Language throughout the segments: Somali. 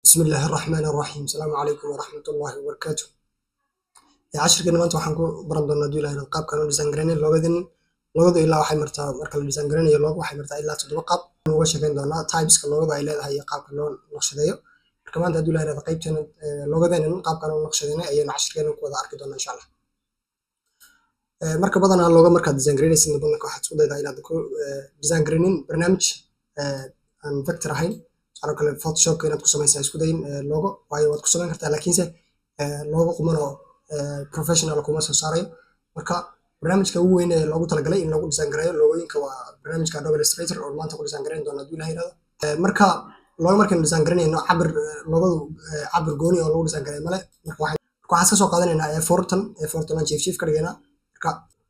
بسم الله الرحمن الرحيم السلام عليكم ورحمة الله وبركاته عشركنا maanta waxaan ku baran doonaa haduu ilaahay qaabka loo design gareeyo loogada ilaa waxay martaa marka la design gareeyo loogo waxay martaa ilaa 7 qaab uga shaqeyn doonaa typeska loogada ay leedahay iyo qaabka loo naqshadeeyo marka maanta haduu ilaahay qaybtan loogadeena qaabka loo naqshadeeyo ayaynu cashirkeena ku wada arki doonaa insha Allah marka badanaa looga marka design gareynaysid badanka waxaad isku daydaa inaad ku design gareenin barnaamij aan vector ahayn sidoo kale photoshop inaad ku samaysaa isku dayin logo waayo waad ku samayn kartaa laakiinse logo quman oo professional kuma soo saarayo marka barnaamijka ugu weyn ee loogu talagalay in lagu design gareeyo logooyinka waa barnaamijka Adobe Illustrator oo maanta ku design gareyn doona haduu ilaahay yiraahdo marka logo markaan design gareynayno logadu cabir gooni oo lagu design gareeyo male marka waxaan ka soo qaadanaynaa A4 aan chief ka dhigaynaa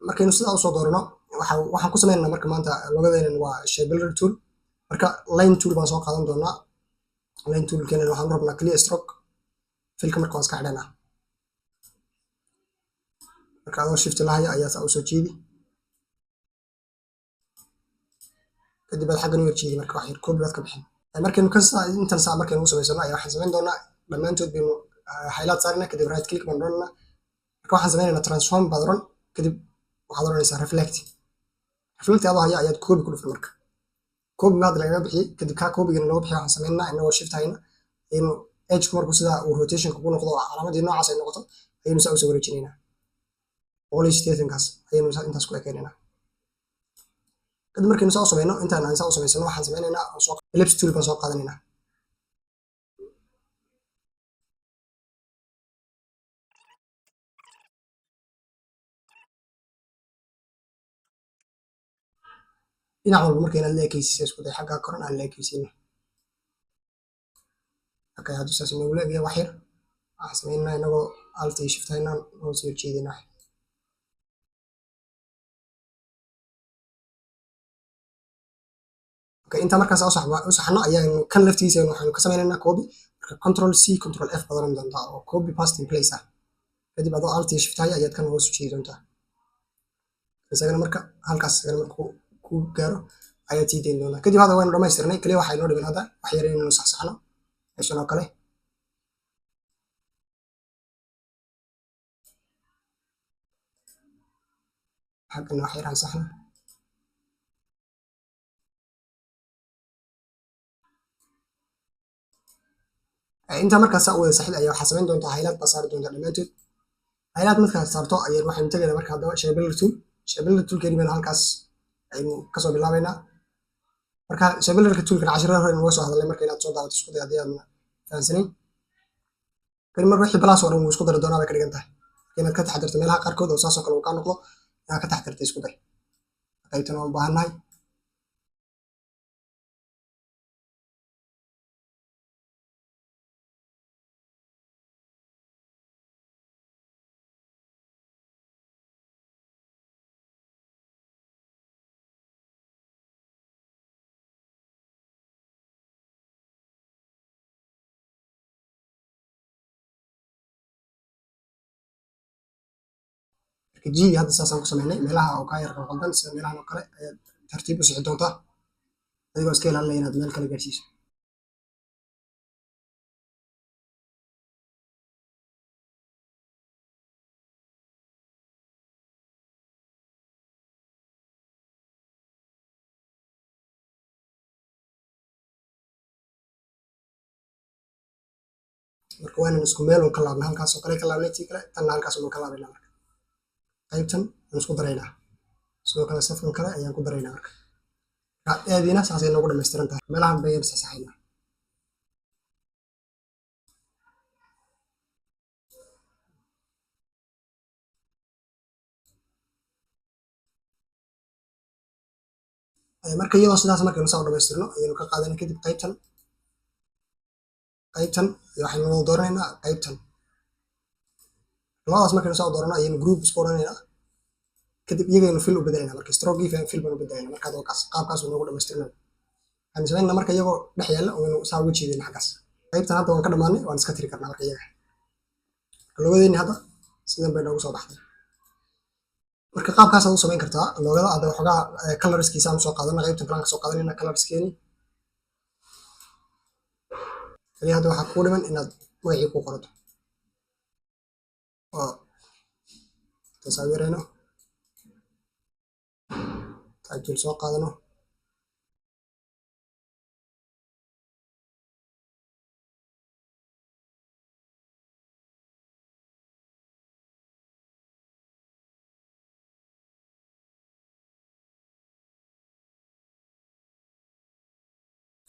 markaynu sidaa u soo doorno waxaan ku sameeynaa marka maanta logadeena waa shape builder tool marka line tool baan soo qaadan doonaa line tool keenana waxaan rabnaa clear stroke filka marka waan iska xidhanaa marka adoo shift lahaya ayaa saa u soo jeedi kadib aad xaggan u jeedi marka wax yar code baad ka bixin markaynu ka intan saa markaynu u samaysano ayaa waxaan samayn doonaa dhammaantood baynu highlight saarnaa kadib right click baan doonaa marka waxaan sameynaynaa transform baad oran kadib waxaad oranaysaa reflect adoo haya ayaad copy ku dhufan marka copy baad laga bixiyay kadib ka copy-gana loo bixiyo waxaan sameynaa inagoo shift hayna inuu edge markuu sida uu rotation ku noqdo calaamadii noocaas ay noqoto ayaynu saa u soo wareejinaynaa all stationkaas ayaynu intaas ku ekeenaynaa kadib markaynu saa u sameyno intaan aan saa u samaysano waxaan sameynaynaa ellipse tool baan soo qaadanaynaa dhinac walba markayna la ekaysiiso isku day xagga koran aan la ekaysiino okay hadda saas inuu leeyahay wax yar waxaan sameynaa inagoo alt iyo shift haynaan oo soo jeedinaa okay inta markaas u saxno ayaan kan laftiisa waxaan ka sameynaynaa copy marka control c control f badan doontaa oo copy paste in place ah kadib adoo alt iyo shift hay ayaad kan hoos u jeedi doontaa isagana marka halkaas isagana marka ku gaaro ayaad sii deyn doontaa kadib hadda waan dhamaystirnay kaliya waxay noo dhiman hadda wax yar inaynu saxsaxno meeshan oo kale xaggan wax yar aan saxno inta markaas u wada saxid ayaa waxa sameyn doontaa highlight ba saar doontaa dhamaantood highlight markaad saarto ayaa waxaan tagaynaa marka hadaba shape builder tool keeni baan halkaas aynu ka soo bilaabaynaa marka shape builder toolka casharada hore inuu soo hadalay marka inaad soo daawato isku day hadii aad fahansanay kadib marka wixii balaas oo dhan isku dar doonaa bay ka dhigan tahay inaad ka taxadirto meelaha qaarkood oo saas oo kale uu ka noqdo inaad ka taxadirto isku day qaybtan oo baahanahay جي هذا أساساً كسميني ملها أو كاير قلدان سida meelahan oo kale ayaad tartiib u sixi doontaa adigoo iska ilaalinaya inaad meel kale gaarsiiso marka waa inaan isku meel ka laabnaa halkaas oo kale ka laabnay tii kale tan halkaas oo ka laabaynaa marka qaybtan aan isku daraynaa sidoo kale safkan kale ayaan ku daraynaa marka aadina saasay noogu dhameystiran tahay meelahan bay yar saxaynaa marka iyadoo sidaas markaynu soo dhameystirno ayaynu ka qaadanaa kadib qaybtan waxaynu dooraynaa qaybtan labadaas markaynu soo doorano ayaynu group isku oranaynaa kadib iyagaynu fil u bedelaynaa marka stroke fil baan u bedelaynaa marka qaabkaas uu noogu dhameystiranaa waxaan sameynaa marka iyagoo dhex yaala oo inuu saa uga jeedin xaggaas qaybtan hadda waan ka dhamaanay waan iska tiri karnaa marka iyaga logadeeni hadda sidan bay noogu soo baxday marka qaabkaas aad u samayn kartaa logada hadda waxoogaa colorskiisa aan soo qaadanaa qaybtan kale aan ka soo qaadanayna colorskeeni kaliya hadda waxaa kuu dhiman inaad magacii ku qorato oo tasawirayno title soo qaadano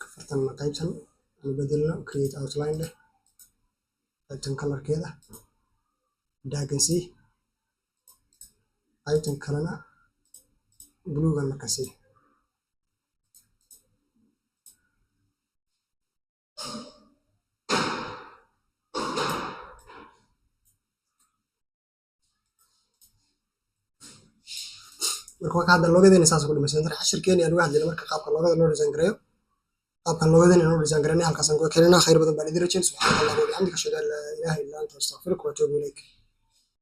afartan qaybsan aan bedelno create outline leh qaybtan colorkeeda darken sii qaybtan kalena bluegan marka sii marka waxaa hadda loogadeena saas ku dhimaysan cashirkeeni aan uga hadlayna marka qaabka loogada loo design gareeyo qaabkan loogadeena inuu design gareynay halkaasaan ku keenana khayr badan baan idin rajayn subxaana allah wa bihamdika ashhadu an laa ilaaha illa anta astaghfiruka wa atuubu ilayk